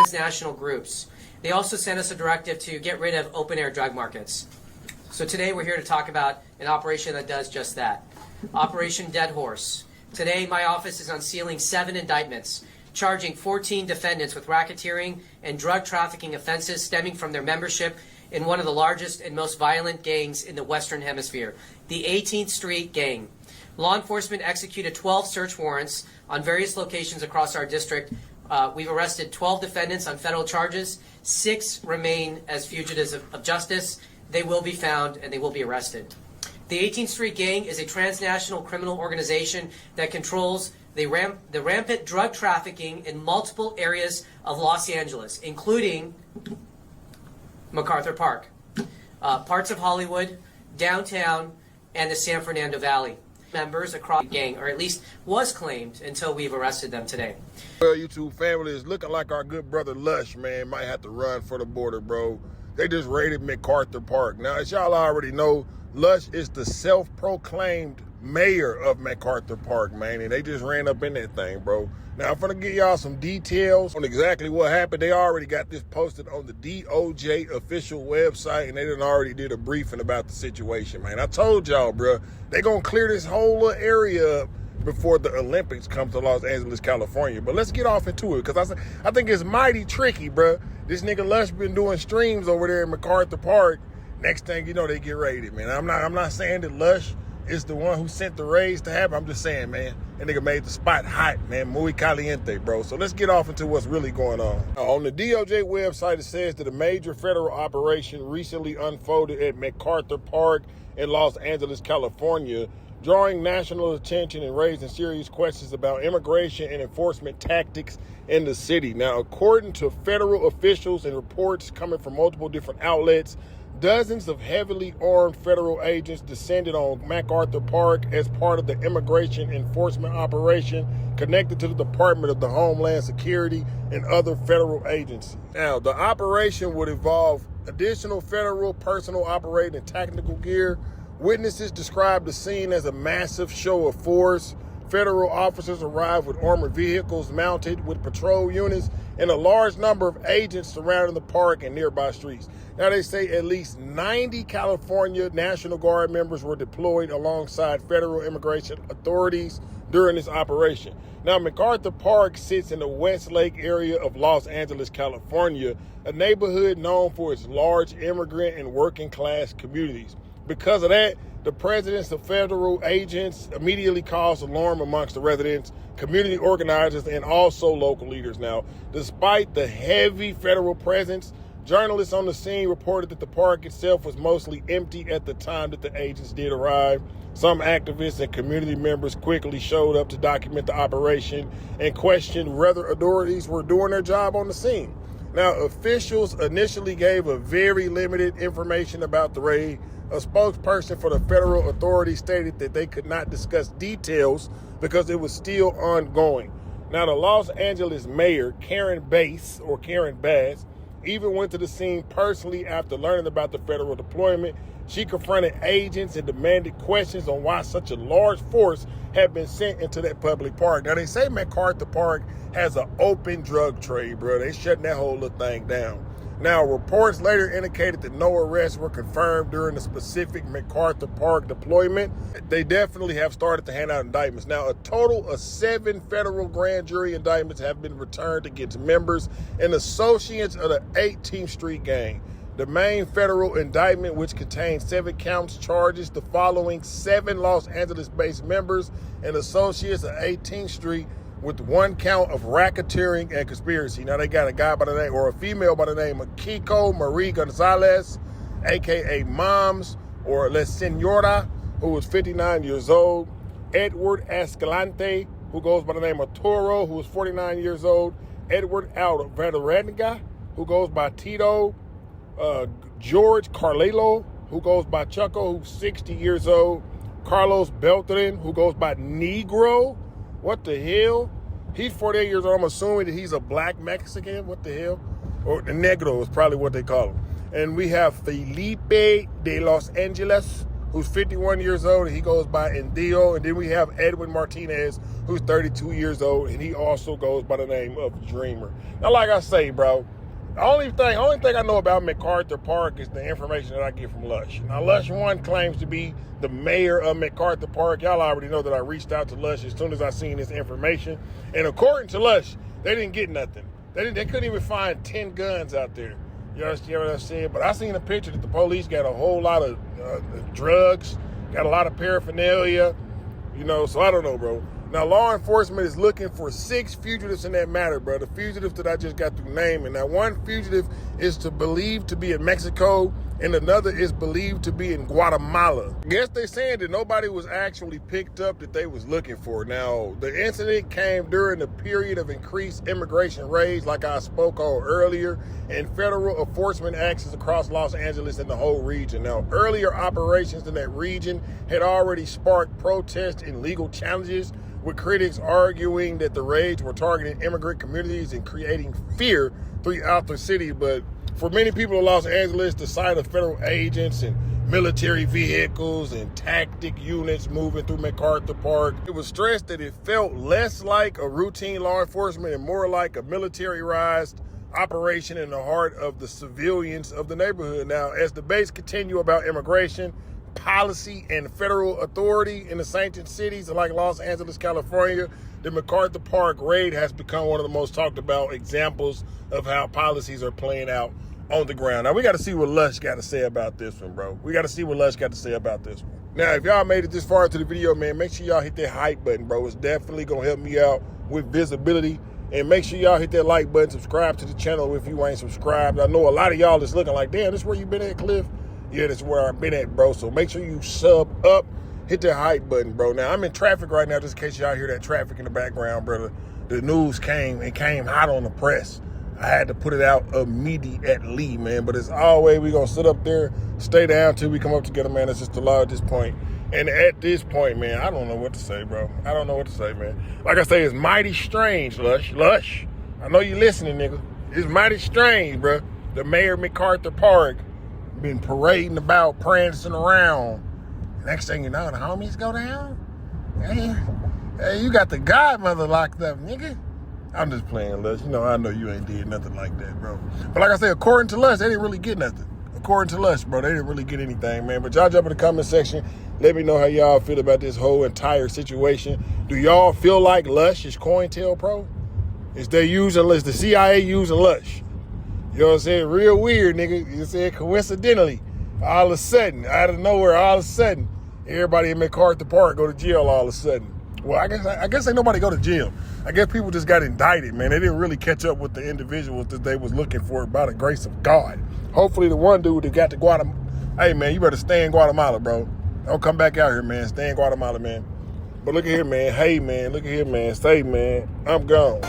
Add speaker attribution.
Speaker 1: transnational groups. They also sent us a directive to get rid of open-air drug markets. So today we're here to talk about an operation that does just that. Operation Dead Horse. Today my office is unsealing 7 indictments, charging 14 defendants with racketeering and drug trafficking offenses stemming from their membership in one of the largest and most violent gangs in the Western Hemisphere, the 18th Street Gang. Law enforcement executed 12 search warrants on various locations across our district. We've arrested 12 defendants on federal charges. 6 remain as fugitives of justice. They will be found and they will be arrested. The 18th Street Gang is a transnational criminal organization that controls the rampant drug trafficking in multiple areas of Los Angeles, including MacArthur Park, parts of Hollywood, downtown, and the San Fernando Valley. Members across the gang, or at least was claimed until we've arrested them today.
Speaker 2: Well, YouTube family, is looking like our good brother Lush, man, might have to run for the border, bro. They just raided MacArthur Park. Now, as y'all already know, Lush is the self-proclaimed mayor of MacArthur Park, man, and they just ran up in that thing, bro. Now, I'm gonna give y'all some details on exactly what happened. They already got this posted on the DOJ official website, and they done already did a briefing about the situation, man. I told y'all, bro, they gonna clear this whole little area up before the Olympics come to Los Angeles, California. But let's get off into it, because I think it's mighty tricky, bro. This nigga Lush been doing streams over there in MacArthur Park. Next thing you know, they get raided, man. I'm not saying that Lush is the one who sent the raids to happen. I'm just saying, man, that nigga made the spot hot, man. Muy caliente, bro. So let's get off into what's really going on. On the DOJ website, it says that a major federal operation recently unfolded at MacArthur Park in Los Angeles, California, drawing national attention and raising serious questions about immigration and enforcement tactics in the city. Now, according to federal officials and reports coming from multiple different outlets, dozens of heavily armed federal agents descended on MacArthur Park as part of the immigration enforcement operation connected to the Department of the Homeland Security and other federal agencies. Now, the operation would involve additional federal personal operating and technical gear. Witnesses described the scene as a massive show of force. Federal officers arrived with armored vehicles mounted with patrol units and a large number of agents surrounding the park and nearby streets. Now, they say at least 90 California National Guard members were deployed alongside federal immigration authorities during this operation. Now, MacArthur Park sits in the Westlake area of Los Angeles, California, a neighborhood known for its large immigrant and working class communities. Because of that, the presence of federal agents immediately caused alarm amongst the residents, community organizers, and also local leaders. Now, despite the heavy federal presence, journalists on the scene reported that the park itself was mostly empty at the time that the agents did arrive. Some activists and community members quickly showed up to document the operation and questioned whether authorities were doing their job on the scene. Now, officials initially gave a very limited information about the raid. A spokesperson for the federal authorities stated that they could not discuss details because it was still ongoing. Now, the Los Angeles mayor, Karen Bass, even went to the scene personally after learning about the federal deployment. She confronted agents and demanded questions on why such a large force had been sent into that public park. Now, they say MacArthur Park has an open drug trade, bro. They shutting that whole little thing down. Now, reports later indicated that no arrests were confirmed during the specific MacArthur Park deployment. They definitely have started to hand out indictments. Now, a total of 7 federal grand jury indictments have been returned against members and associates of the 18th Street Gang. The main federal indictment, which contains 7 counts, charges the following 7 Los Angeles-based members and associates of 18th Street with 1 count of racketeering and conspiracy. Now, they got a guy by the name, or a female by the name of Kiko Marie Gonzalez, aka Moms, or La Senora, who was 59 years old. Edward Escalante, who goes by the name of Toro, who was 49 years old. Edward Alvarenga, who goes by Tito. George Carlelo, who goes by Chucko, who's 60 years old. Carlos Beltran, who goes by Negro. What the hell? He's 48 years old. I'm assuming that he's a black Mexican. What the hell? Or the Negro is probably what they call him. And we have Felipe de Los Angeles, who's 51 years old, and he goes by Indio. And then we have Edwin Martinez, who's 32 years old, and he also goes by the name of Dreamer. Now, like I say, bro, the only thing I know about McAuthor Park is the information that I get from Lush. Now, Lush One claims to be the mayor of McAuthor Park. Y'all already know that I reached out to Lush as soon as I seen this information. And according to Lush, they didn't get nothing. They couldn't even find 10 guns out there. You understand what I'm saying? But I seen a picture that the police got a whole lot of drugs, got a lot of paraphernalia, you know, so I don't know, bro. Now, law enforcement is looking for 6 fugitives in that matter, bro. The fugitives that I just got through naming. Now, one fugitive is believed to be in Mexico, and another is believed to be in Guatemala. I guess they saying that nobody was actually picked up that they was looking for. Now, the incident came during the period of increased immigration raids, like I spoke on earlier, and federal enforcement actions across Los Angeles and the whole region. Now, earlier operations in that region had already sparked protests and legal challenges, with critics arguing that the raids were targeting immigrant communities and creating fear throughout the city. But for many people in Los Angeles, the sight of federal agents and military vehicles and tactic units moving through McAuthor Park, it was stressed that it felt less like a routine law enforcement and more like a militarized operation in the heart of the civilians of the neighborhood. Now, as debates continue about immigration, policy, and federal authority in the sanctioned cities like Los Angeles, California, the McAuthor Park raid has become one of the most talked about examples of how policies are playing out on the ground. Now, we got to see what Lush got to say about this one, bro. We got to see what Lush got to say about this one. Now, if y'all made it this far into the video, man, make sure y'all hit that hype button, bro. It's definitely going to help me out with visibility. And make sure y'all hit that like button, subscribe to the channel if you ain't subscribed. I know a lot of y'all is looking like, damn, this is where you been at, Cliff? Yeah, that's where I've been at, bro. So make sure you sub up, hit that hype button, bro. Now, I'm in traffic right now, just in case y'all hear that traffic in the background, brother. The news came hot on the press. I had to put it out immediately, man. But as always, we going to sit up there, stay down till we come up together, man. That's just the law at this point. And at this point, man, I don't know what to say, bro. I don't know what to say, man. Like I say, it's mighty strange, Lush. Lush, I know you listening, nigga. It's mighty strange, bro. The mayor of McAuthor Park been parading about, prancing around. Next thing you know, the homies go down. Hey, you got the godmother locked up, nigga. I'm just playing, Lush. You know, I know you ain't did nothing like that, bro. But like I said, according to Lush, they didn't really get nothing. According to Lush, bro, they didn't really get anything, man. But y'all jump in the comment section. Let me know how y'all feel about this whole entire situation. Do y'all feel like Lush is COINTELPRO? Is the CIA using Lush? You know what I'm saying? Real weird, nigga. You said coincidentally, all of a sudden, out of nowhere, all of a sudden, everybody in McAuthor Park go to jail all of a sudden. Well, I guess ain't nobody go to jail. I guess people just got indicted, man. They didn't really catch up with the individuals that they was looking for by the grace of God. Hopefully the one dude that got to Guatemala, hey, man, you better stay in Guatemala, bro. Don't come back out here, man. Stay in Guatemala, man. But look at here, man. Hey, man, look at here, man. Say, man, I'm gone.